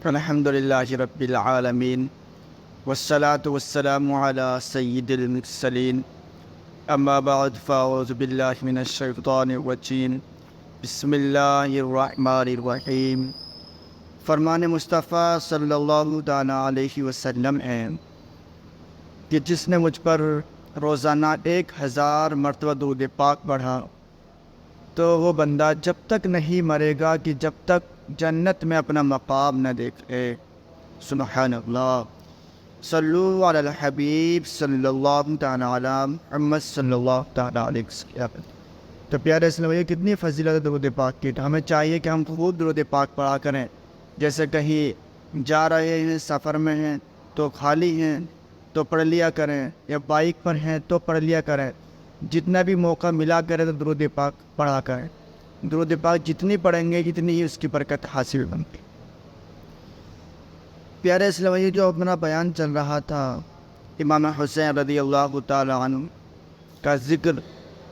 الحمد للہ رب العالمین والصلاة والسلام علی سید المرسلین اما بعد فاعوذ باللہ من الشیطان الرجیم بسم اللہ الرحمن الرحیم۔ فرمان مصطفیٰ صلی اللہ تعالیٰ علیہ وسلم ہے کہ جس نے مجھ پر روزانہ 1000 مرتبہ درود پاک پڑھا تو وہ بندہ جب تک نہیں مرے گا کہ جب تک جنت میں اپنا مقام نہ دیکھے۔ سبحان اللہ۔ صلو علی الحبیب صلی اللہ تعالیٰ علی محمد صلی اللہ تعالیٰ علیہ وسلم۔ تو پیارے اسلام یہ کتنی فضیلت درود پاک کی، ہمیں چاہیے کہ ہم خوب درود پاک پڑھا کریں۔ جیسے کہیں جا رہے ہیں، سفر میں ہیں تو خالی ہیں تو پڑھ لیا کریں، یا بائک پر ہیں تو پڑھ لیا کریں۔ جتنا بھی موقع ملا کرے تو درود پاک پڑھا کریں۔ درود پاک جتنی پڑھیں گے جتنی ہی اس کی برکت حاصل بنتی۔ پیارے اسلامی جو اپنا بیان چل رہا تھا امام حسین رضی اللہ تعالیٰ عنہ کا ذکر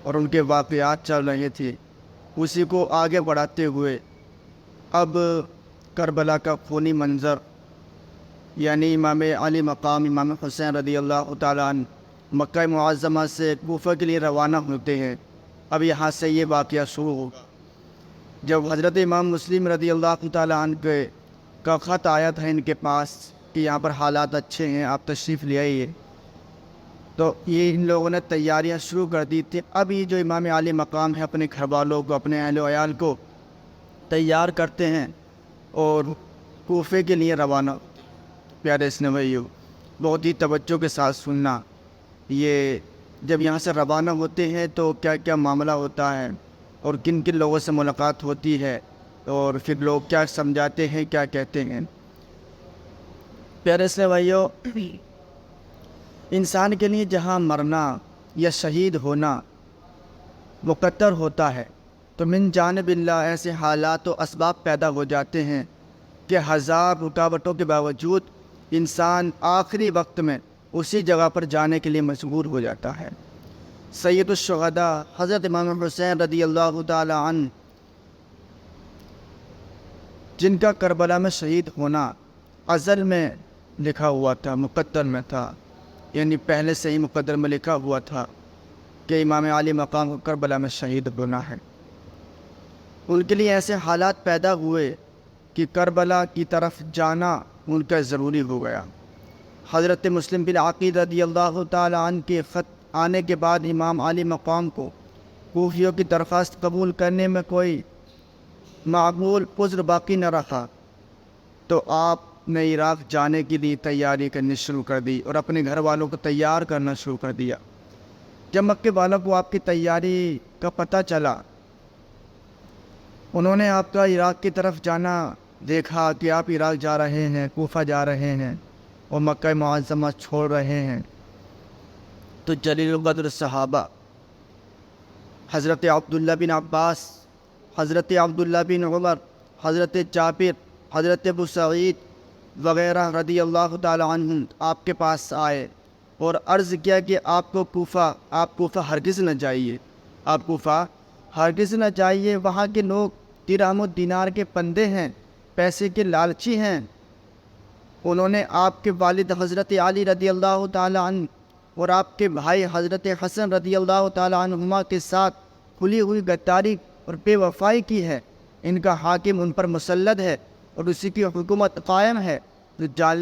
اور ان کے واقعات چل رہے تھے، اسی کو آگے بڑھاتے ہوئے اب کربلا کا خونی منظر، یعنی امام علی مقام امام حسین رضی اللہ تعالیٰ عنہ مکہ معظمہ سے کوفہ کے لیے روانہ ہوتے ہیں۔ اب یہاں سے یہ واقعہ شروع ہوگا۔ جب حضرت امام مسلم رضی اللہ تعالیٰ عنہ کا خط آیا تھا ان کے پاس کہ یہاں پر حالات اچھے ہیں، آپ تشریف لے آئیے، تو یہ ان لوگوں نے تیاریاں شروع کر دی تھی۔ اب یہ جو امام علی مقام ہے اپنے گھر والوں کو، اپنے اہل و عیال کو تیار کرتے ہیں اور کوفے کے لیے روانہ۔ پیارے اسلامیوں بہت ہی توجہ کے ساتھ سننا، یہ جب یہاں سے روانہ ہوتے ہیں تو کیا کیا معاملہ ہوتا ہے اور کن کن لوگوں سے ملاقات ہوتی ہے اور پھر لوگ کیا سمجھاتے ہیں، کیا کہتے ہیں۔ پیارے سے بھائیو، انسان کے لیے جہاں مرنا یا شہید ہونا مقدر ہوتا ہے تو من جانب اللہ ایسے حالات و اسباب پیدا ہو جاتے ہیں کہ 1000 رکاوٹوں کے باوجود انسان آخری وقت میں اسی جگہ پر جانے کے لیے مجبور ہو جاتا ہے۔ سید الشہداء حضرت امام حسین رضی اللہ تعالی عنہ، جن کا کربلا میں شہید ہونا ازل میں لکھا ہوا تھا، مقدر میں تھا، یعنی پہلے سے ہی مقدر میں لکھا ہوا تھا کہ امام علی مقام کو کربلا میں شہید ہونا ہے۔ ان کے لیے ایسے حالات پیدا ہوئے کہ کربلا کی طرف جانا ان کا ضروری ہو گیا۔ حضرت مسلم بن عقیل رضی اللہ تعالی عنہ کے خط آنے کے بعد امام علی مقام کو کوفیوں کی درخواست قبول کرنے میں کوئی معقول عذر باقی نہ رکھا، تو آپ نے عراق جانے کے لیے تیاری کرنی شروع کر دی اور اپنے گھر والوں کو تیار کرنا شروع کر دیا۔ جب مکے والوں کو آپ کی تیاری کا پتہ چلا، انہوں نے آپ کا عراق کی طرف جانا دیکھا کہ آپ عراق جا رہے ہیں، کوفہ جا رہے ہیں اور مکہ معظمہ چھوڑ رہے ہیں، تو جلیل القدر صحابہ حضرت عبداللہ بن عباس، حضرت عبداللہ بن عمر، حضرت جابر، حضرت ابو سعید وغیرہ رضی اللہ تعالی عنہم آپ کے پاس آئے اور عرض کیا کہ آپ کوفہ ہرگز نہ جائیے، آپ کوفہ ہرگز نہ جائیے، وہاں کے لوگ درہم و دینار کے بندے ہیں، پیسے کے لالچی ہیں۔ انہوں نے آپ کے والد حضرت علی رضی اللہ تعالی عنہ اور آپ کے بھائی حضرت حسن رضی اللہ تعالی عنہما کے ساتھ کھلی ہوئی غداری اور بے وفائی کی ہے۔ ان کا حاکم ان پر مسلط ہے اور اسی کی حکومت قائم ہے، تو جان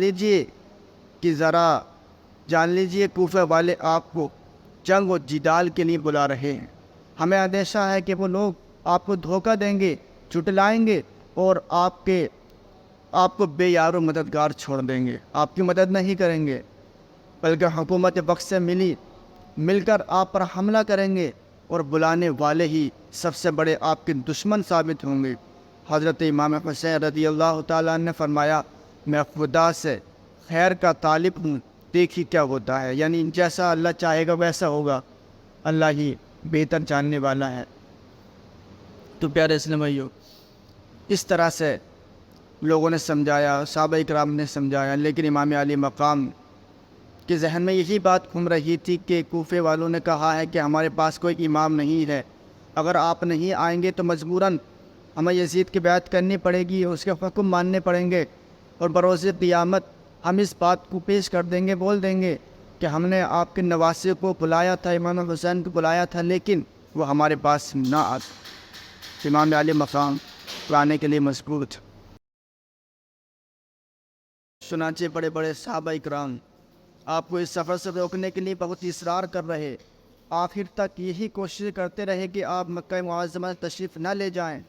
لیجیے کوفہ والے آپ کو جنگ و جدال کے لیے بلا رہے ہیں۔ ہمیں اندیشہ ہے کہ وہ لوگ آپ کو دھوکہ دیں گے، جھٹلائیں گے اور آپ کو بے یار و مددگار چھوڑ دیں گے، آپ کی مدد نہیں کریں گے، بلکہ حکومت وقت سے مل کر آپ پر حملہ کریں گے اور بلانے والے ہی سب سے بڑے آپ کے دشمن ثابت ہوں گے۔ حضرت امام حسین رضی اللہ تعالیٰ نے فرمایا، میں خدا سے خیر کا طالب ہوں، دیکھی کیا ہوتا ہے، یعنی جیسا اللہ چاہے گا ویسا ہوگا، اللہ ہی بہتر جاننے والا ہے۔ تو پیارے اسلامیوں، اس طرح سے لوگوں نے سمجھایا، صحابہ اکرام نے سمجھایا، لیکن امام علی مقام کے ذہن میں یہی بات گھوم رہی تھی کہ کوفے والوں نے کہا ہے کہ ہمارے پاس کوئی امام نہیں ہے، اگر آپ نہیں آئیں گے تو مجبوراً ہمیں یزید کی بیعت کرنی پڑے گی، اس کے حکم ماننے پڑیں گے، اور بروز قیامت ہم اس بات کو پیش کر دیں گے، بول دیں گے کہ ہم نے آپ کے نواسے کو بلایا تھا، امام حسین کو بلایا تھا، لیکن وہ ہمارے پاس نہ آتے۔ امام علی مقام پرانے کے لیے مضبوط۔ چنانچہ بڑے بڑے صحابہ اکرام آپ کو اس سفر سے روکنے کے لیے بہت اصرار کر رہے، آخر تک یہی کوشش کرتے رہے کہ آپ مکہ معظمہ تشریف نہ لے جائیں،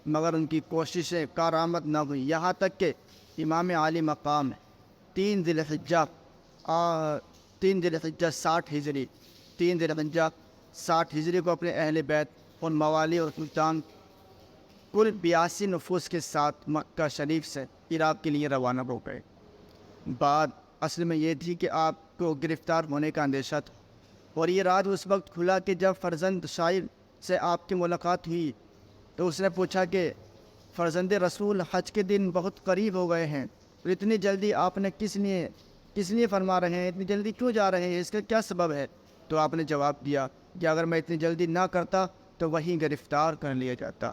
مگر ان کی کوششیں کارآمد نہ ہوئی، یہاں تک کہ امام عالی مقام 3 ذی الحجہ 60 ہجری 3 ذی الحجہ 60 ہجری کو اپنے اہل بیت اور موالی اور سلطان کل 82 نفوس کے ساتھ مکہ شریف سے عراق کے لیے روانہ ہو گئے۔ بات اصل میں یہ تھی کہ آپ کو گرفتار ہونے کا اندیشہ تھا، اور یہ راز اس وقت کھلا کہ جب فرزند شاعر سے آپ کی ملاقات ہوئی تو اس نے پوچھا کہ فرزند رسول حج کے دن بہت قریب ہو گئے ہیں، اور اتنی جلدی آپ نے کس لیے فرما رہے ہیں، اتنی جلدی کیوں جا رہے ہیں، اس کا کیا سبب ہے؟ تو آپ نے جواب دیا کہ اگر میں اتنی جلدی نہ کرتا تو وہیں گرفتار کر لیا جاتا۔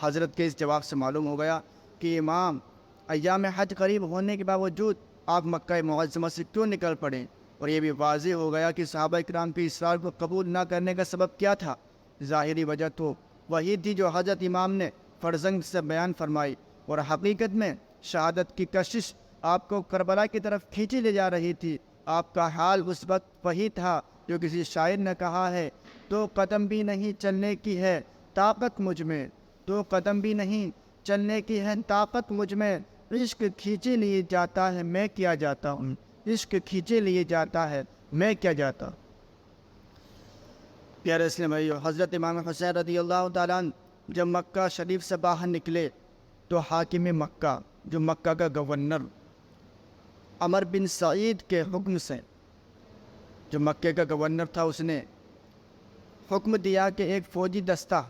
حضرت کے اس جواب سے معلوم ہو گیا کہ امام ایام حج قریب ہونے کے باوجود آپ مکہ معظمہ سے کیوں نکل پڑے، اور یہ بھی واضح ہو گیا کہ صحابہ اکرام کے اصرار کو قبول نہ کرنے کا سبب کیا تھا۔ ظاہری وجہ تو وہی تھی جو حضرت امام نے فرزند سے بیان فرمائی، اور حقیقت میں شہادت کی کشش آپ کو کربلا کی طرف کھینچی لے جا رہی تھی۔ آپ کا حال اس وقت وہی تھا جو کسی شاعر نے کہا ہے، تو قدم بھی نہیں چلنے کی ہے طاقت مجھ میں، تو قدم بھی نہیں چلنے کی ہے طاقت مجھ میں، عشق کھینچے لیے جاتا ہے میں کیا جاتا ہوں، عشق کھینچے لیے جاتا ہے میں کیا جاتا ہوں۔ پیارے اسلام بھائیو، حضرت امام حسین رضی اللہ تعالیٰ عنہ جب مکہ شریف سے باہر نکلے تو حاکم مکہ، جو مکہ کا گورنر عمر بن سعید کے حکم سے، جو مکہ کا گورنر تھا، اس نے حکم دیا کہ ایک فوجی دستہ،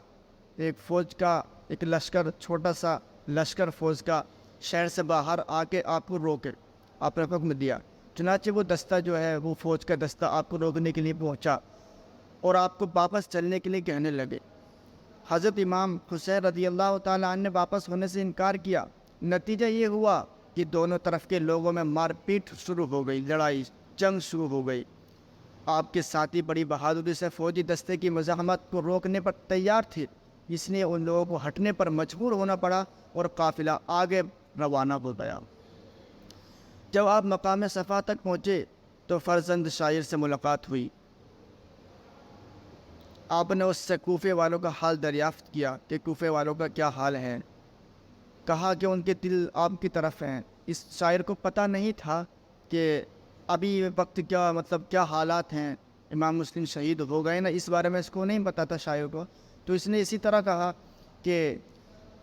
ایک فوج کا ایک لشکر، چھوٹا سا لشکر فوج کا شہر سے باہر آ کے آپ کو روکے۔ آپ نے حکم دیا، چنانچہ وہ دستہ جو ہے، وہ فوج کا دستہ آپ کو روکنے کے لیے پہنچا اور آپ کو واپس چلنے کے لیے کہنے لگے۔ حضرت امام حسین رضی اللہ تعالیٰ عنہ نے واپس ہونے سے انکار کیا۔ نتیجہ یہ ہوا کہ دونوں طرف کے لوگوں میں مار پیٹ شروع ہو گئی، لڑائی جنگ شروع ہو گئی۔ آپ کے ساتھی بڑی بہادری سے فوجی دستے کی مزاحمت کو روکنے پر تیار تھے، اس لیے ان لوگوں کو ہٹنے پر مجبور ہونا پڑا اور قافلہ آگے روانہ ہو گیا۔ جب آپ مقام صفا تک پہنچے تو فرزند شاعر سے ملاقات ہوئی۔ آپ نے اس سے کوفے والوں کا حال دریافت کیا کہ کوفے والوں کا کیا حال ہے۔ کہا کہ ان کے دل آپ کی طرف ہیں۔ اس شاعر کو پتہ نہیں تھا کہ ابھی وقت کیا حالات ہیں، امام مسلم شہید ہو گئے نا، اس بارے میں اس کو نہیں پتہ تھا شاعر کو۔ تو اس نے اسی طرح کہا کہ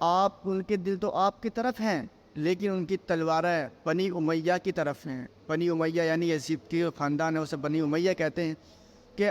ان کے دل تو آپ کی طرف ہیں، لیکن ان کی تلواریں بنی امیہ کی طرف ہیں۔ بنی امیہ یعنی یزید کی خاندان ہے، اسے بنی امیہ کہتے ہیں، کہ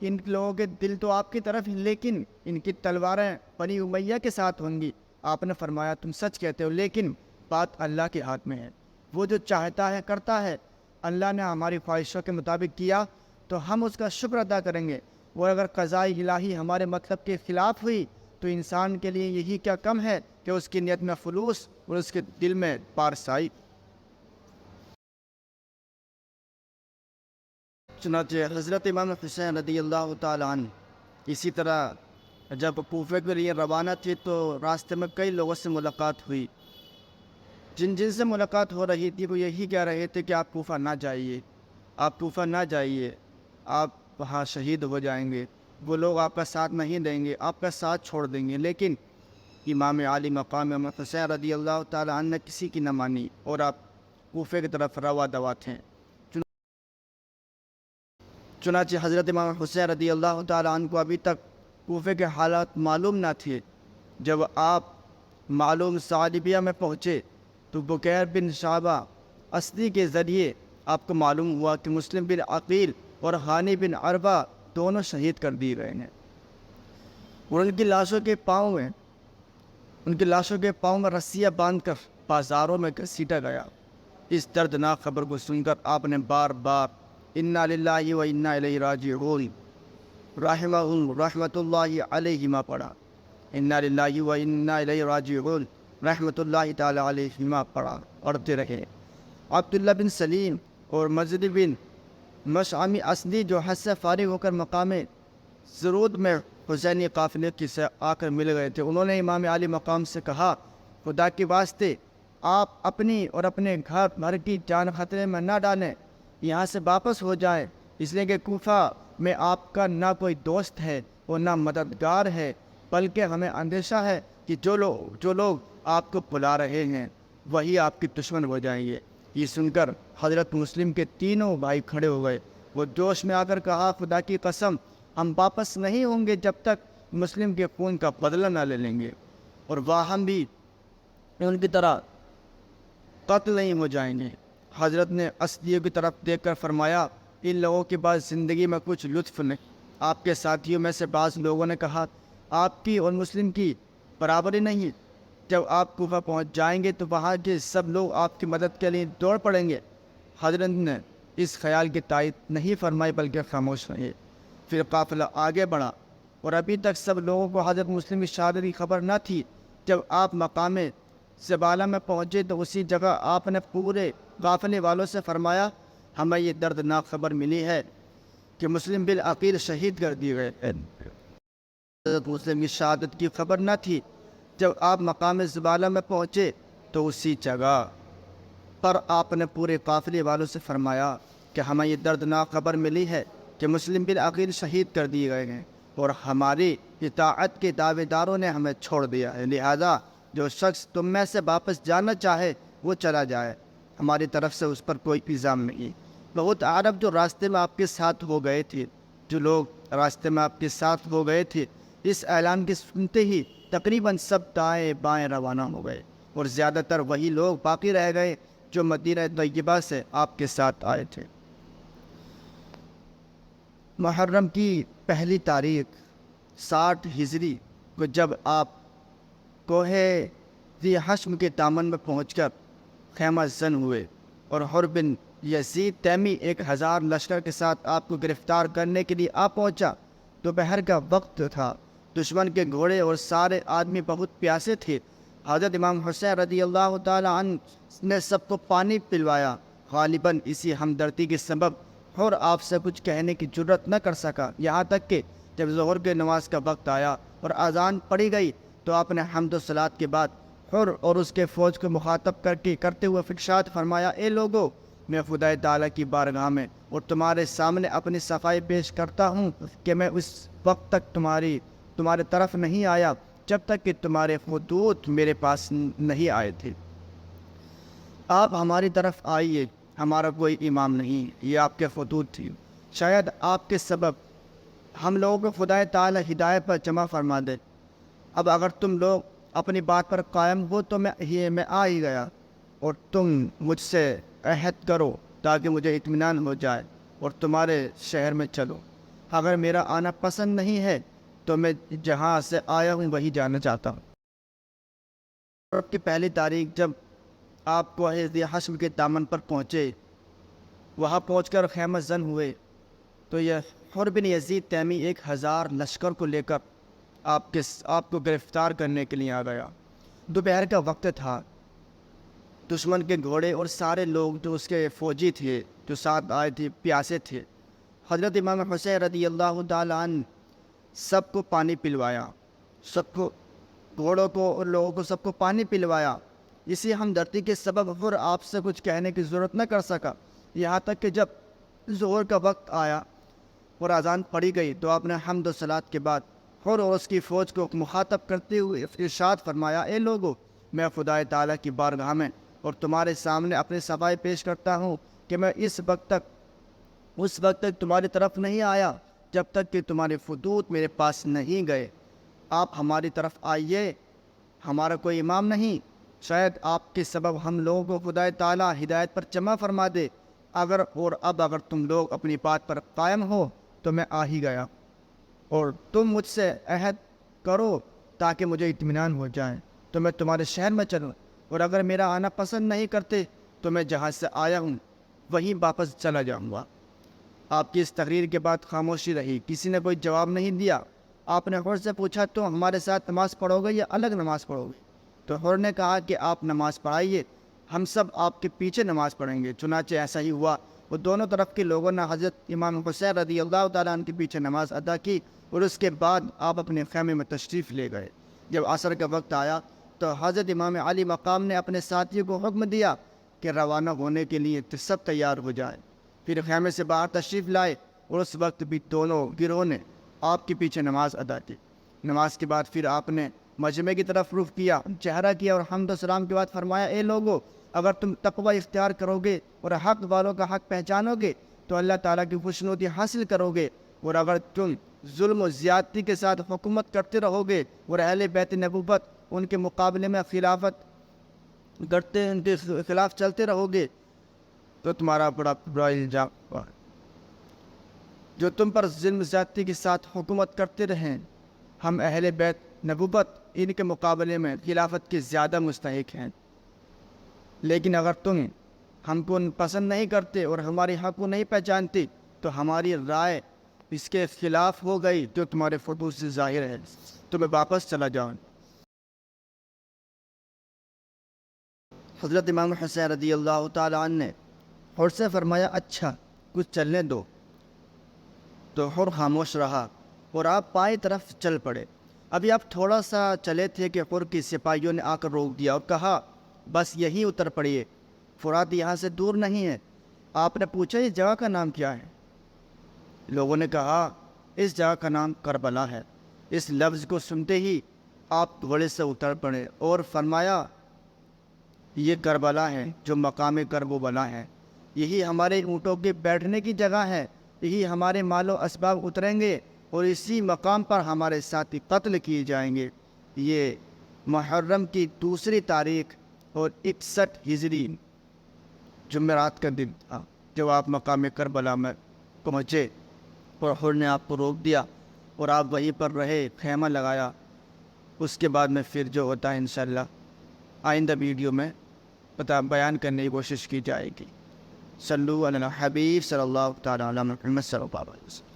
ان لوگوں کے دل تو آپ کی طرف ہیں، لیکن ان کی تلواریں بنی امیہ کے ساتھ ہوں گی۔ آپ نے فرمایا تم سچ کہتے ہو، لیکن بات اللہ کے ہاتھ میں ہے، وہ جو چاہتا ہے کرتا ہے۔ اللہ نے ہماری خواہشوں کے مطابق کیا تو ہم اس کا شکر ادا کریں گے، اور اگر قضاء الہی ہمارے مطلب کے خلاف ہوئی تو انسان کے لیے یہی کیا کم ہے کہ اس کی نیت میں خلوص اور اس کے دل میں پارسائی۔ چنانچہ حضرت امام حسین رضی اللہ تعالیٰ عنہ اسی طرح جب کوفے کے لیے روانہ تھے تو راستے میں کئی لوگوں سے ملاقات ہوئی۔ جن سے ملاقات ہو رہی تھی وہ یہی کہہ رہے تھے کہ آپ کوفہ نہ جائیے، آپ کوفہ نہ جائیے، آپ وہاں شہید ہو جائیں گے، وہ لوگ آپ کا ساتھ نہیں دیں گے، آپ کا ساتھ چھوڑ دیں گے۔ لیکن امام عالی مقام امام حسین رضی اللہ تعالیٰ عنہ نے کسی کی نہ مانی، اور آپ کوفے کی طرف روا دوا تھے۔ چنانچہ حضرت امام حسین رضی اللہ تعالیٰ عنہ کو ابھی تک کوفے کے حالات معلوم نہ تھے۔ جب آپ معلوم ثعلبیہ میں پہنچے تو بکیر بن شعبہ اسدی کے ذریعے آپ کو معلوم ہوا کہ مسلم بن عقیل اور غانی بن عربہ دونوں شہید کر دیے گئے ہیں، اور ان کی لاشوں کے پاؤں میں رسیاں باندھ کر بازاروں میں گھسیٹا گیا۔ اس دردناک خبر کو سن کر آپ نے بار بار انا للہ و انا الیہ راجعون رحمۃ اللہ علیہما پڑھا، انا للہ و انا الیہ راجعون رحمۃ اللہ تعالی علیہما پڑھتے رہے۔ عبداللہ بن سلیم اور مزید بن مشعمی اسدی جو حج سے فارغ ہو کر مقام سرود میں حسینی قافلے کی سے آ کر مل گئے تھے، انہوں نے امام علی مقام سے کہا، خدا کے واسطے آپ اپنی اور اپنے گھر بھر کی جان خطرے میں نہ ڈالیں، یہاں سے واپس ہو جائیں، اس لیے کہ کوفہ میں آپ کا نہ کوئی دوست ہے اور نہ مددگار ہے، بلکہ ہمیں اندیشہ ہے کہ جو لوگ آپ کو بلا رہے ہیں وہی آپ کے دشمن ہو جائیں گے۔ یہ سن کر حضرت مسلم کے تینوں بھائی کھڑے ہو گئے۔ وہ جوش میں آ کر کہا، خدا کی قسم ہم واپس نہیں ہوں گے جب تک مسلم کے خون کا بدلہ نہ لے لیں گے، اور ہم بھی ان کی طرح قتل نہیں ہو جائیں گے۔ حضرت نے اسدیوں کی طرف دیکھ کر فرمایا، ان لوگوں کے پاس زندگی میں کچھ لطف نہیں۔ آپ کے ساتھیوں میں سے بعض لوگوں نے کہا، آپ کی اور مسلم کی برابری نہیں، جب آپ کوفہ پہنچ جائیں گے تو وہاں کے سب لوگ آپ کی مدد کے لیے دوڑ پڑیں گے۔ حضرت نے اس خیال کی تائید نہیں فرمائی بلکہ خاموش رہے۔ پھر قافلہ آگے بڑھا اور ابھی تک سب لوگوں کو حضرت مسلم کی شہادت کی خبر نہ تھی۔ جب آپ مقام زبالہ میں پہنچے تو اسی جگہ آپ نے پورے قافلے والوں سے فرمایا، ہمیں یہ دردناک خبر ملی ہے کہ مسلم بالعقیل شہید کر دیے گئے ہیں۔ حضرت مسلم کی شہادت کی خبر نہ تھی۔ جب آپ مقام زبالہ میں پہنچے تو اسی جگہ پر آپ نے پورے قافلے والوں سے فرمایا کہ ہمیں یہ دردناک خبر ملی ہے کہ مسلم بالعقیل شہید کر دیے گئے ہیں اور ہماری اطاعت کے دعوے داروں نے ہمیں چھوڑ دیا ہے، لہذا جو شخص تم میں سے واپس جانا چاہے وہ چلا جائے، ہماری طرف سے اس پر کوئی الزام نہیں۔ بہت عرب جو راستے میں آپ کے ساتھ ہو گئے تھے، جو لوگ راستے میں آپ کے ساتھ ہو گئے تھے، اس اعلان کے سنتے ہی تقریباً سب دائیں بائیں روانہ ہو گئے، اور زیادہ تر وہی لوگ باقی رہ گئے جو مدینہ طیبہ سے آپ کے ساتھ آئے تھے۔ محرم کی پہلی تاریخ 60 ہجری کو جب آپ کوہ ذی حشم کے دامن میں پہنچ کر خیمہ زن ہوئے اور حر بن یزید تیمی 1000 لشکر کے ساتھ آپ کو گرفتار کرنے کے لیے آ پہنچا۔ دوپہر کا وقت تھا، دشمن کے گھوڑے اور سارے آدمی بہت پیاسے تھے۔ حضرت امام حسین رضی اللہ تعالی عنہ نے سب کو پانی پلوایا۔ غالباً اسی ہمدردی کے سبب حر آپ سے کچھ کہنے کی جرت نہ کر سکا، یہاں تک کہ جب ظہر کے نماز کا وقت آیا اور اذان پڑھی گئی تو آپ نے حمد و صلات کے بعد حر اور اس کے فوج کو مخاطب کرتے ہوئے ارشاد فرمایا، اے لوگو، میں خدا تعالیٰ کی بارگاہ میں اور تمہارے سامنے اپنی صفائی پیش کرتا ہوں کہ میں اس وقت تک تمہارے طرف نہیں آیا جب تک کہ تمہارے خطوط میرے پاس نہیں آئے تھے۔ آپ ہماری طرف آئیے، ہمارا کوئی امام نہیں، یہ آپ کے خطوط تھی، شاید آپ کے سبب ہم لوگوں کو خدا تعالیٰ ہدایت پر جمع فرما دے۔ اب اگر تم لوگ اپنی بات پر قائم ہو تو میں آ ہی گیا، اور تم مجھ سے عہد کرو تاکہ مجھے اطمینان ہو جائے اور تمہارے شہر میں چلو۔ اگر میرا آنا پسند نہیں ہے تو میں جہاں سے آیا ہوں وہی جانا چاہتا ہوں۔ رب کی پہلی تاریخ جب آپ کوہ ذی حشم کے دامن پر پہنچے، وہاں پہنچ کر خیمہ زن ہوئے تو یہ حر بن یزید تیمی 1000 لشکر کو لے کر آپ کو گرفتار کرنے کے لیے آ گیا۔ دوپہر کا وقت تھا، دشمن کے گھوڑے اور سارے لوگ جو اس کے فوجی تھے جو ساتھ آئے تھے پیاسے تھے۔ حضرت امام حسین رضی اللہ تعالیٰ عنہ سب کو پانی پلوایا، سب کو، گھوڑوں کو اور لوگوں کو سب کو پانی پلوایا۔ اسی ہمدردی کے سبب حر آپ سے کچھ کہنے کی ضرورت نہ کر سکا، یہاں تک کہ جب ظہر کا وقت آیا اور اذان پڑھی گئی تو آپ نے حمد و صلات کے بعد حر اور اس کی فوج کو مخاطب کرتے ہوئے ارشاد فرمایا، اے لوگو، میں خدا تعالیٰ کی بارگاہ میں اور تمہارے سامنے اپنی صفائی پیش کرتا ہوں کہ میں اس وقت تک تمہاری طرف نہیں آیا جب تک کہ تمہارے خطوط میرے پاس نہیں گئے۔ آپ ہماری طرف آئیے، ہمارا کوئی امام نہیں، شاید آپ کے سبب ہم لوگوں کو خدا تعالیٰ ہدایت پر جمع فرما دے۔ اگر تم لوگ اپنی بات پر قائم ہو تو میں آ ہی گیا، اور تم مجھ سے عہد کرو تاکہ مجھے اطمینان ہو جائے تو میں تمہارے شہر میں چلوں، اور اگر میرا آنا پسند نہیں کرتے تو میں جہاں سے آیا ہوں وہیں واپس چلا جاؤں گا۔ آپ کی اس تقریر کے بعد خاموشی رہی، کسی نے کوئی جواب نہیں دیا۔ آپ نے حر سے پوچھا، تو ہمارے ساتھ نماز پڑھو گے یا الگ نماز پڑھو گے؟ تو حر نے کہا کہ آپ نماز پڑھائیے، ہم سب آپ کے پیچھے نماز پڑھیں گے۔ چنانچہ ایسا ہی ہوا، وہ دونوں طرف کے لوگوں نے حضرت امام حسین رضی اللہ تعالیٰ عنہ کے پیچھے نماز ادا کی، اور اس کے بعد آپ اپنے خیمے میں تشریف لے گئے۔ جب عصر کا وقت آیا تو حضرت امام علی مقام نے اپنے ساتھیوں کو حکم دیا کہ روانہ ہونے کے لیے سب تیار ہو جائے۔ پھر خیمے سے باہر تشریف لائے، اور اس وقت بھی دونوں گروہ نے آپ کے پیچھے نماز ادا کی۔ نماز کے بعد پھر آپ نے مجمع کی طرف رخ کیا، چہرہ کیا، اور حمد و سلام کے بعد فرمایا، اے لوگو، اگر تم تقوی اختیار کرو گے اور حق والوں کا حق پہچانو گے تو اللہ تعالیٰ کی خوشنودی حاصل کرو گے، اور اگر تم ظلم و زیادتی کے ساتھ حکومت کرتے رہو گے اور اہل بیت نبوت ان کے مقابلے میں خلافت کرتے، ان کے خلاف چلتے رہو گے تو تمہارا بڑا برا الزام ہوا۔ جو تم پر ظلم زیادتی کے ساتھ حکومت کرتے رہیں، ہم اہل بیت نبوت ان کے مقابلے میں خلافت کے زیادہ مستحق ہیں، لیکن اگر تم ہم کو پسند نہیں کرتے اور ہمارے حق کو نہیں پہچانتے تو ہماری رائے اس کے خلاف ہو گئی جو تمہارے فتوح سے ظاہر ہے، تمہیں واپس چلا جاؤ۔ حضرت امام حسین رضی اللہ تعالیٰ عنہ نے حر سے فرمایا، اچھا کچھ چلنے دو، تو حر خاموش رہا اور آپ پائیں طرف چل پڑے۔ ابھی آپ تھوڑا سا چلے تھے کہ حر کی سپاہیوں نے آ کر روک دیا اور کہا، بس یہیں اتر پڑیے، فرات یہاں سے دور نہیں ہے۔ آپ نے پوچھا، اس جگہ کا نام کیا ہے؟ لوگوں نے کہا، اس جگہ کا نام کربلا ہے۔ اس لفظ کو سنتے ہی آپ گھوڑے سے اتر پڑے اور فرمایا، یہ کربلا ہے جو مقام کرب و بلا ہے، یہی ہمارے اونٹوں کے بیٹھنے کی جگہ ہے، یہی ہمارے مال و اسباب اتریں گے اور اسی مقام پر ہمارے ساتھی قتل کیے جائیں گے۔ یہ محرم کی 2 تاریخ اور 61 ہجری جمعرات کا دن تھا جب آپ مقام کربلا میں پہنچے، اور حر نے آپ کو روک دیا اور آپ وہیں پر رہے، خیمہ لگایا۔ اس کے بعد میں پھر جو ہوتا ہے انشاءاللہ آئندہ ویڈیو میں بیان کرنے کی کوشش کی جائے گی۔ صلو علی الحبیب صلی اللہ تعالیٰ علیہ وسلم۔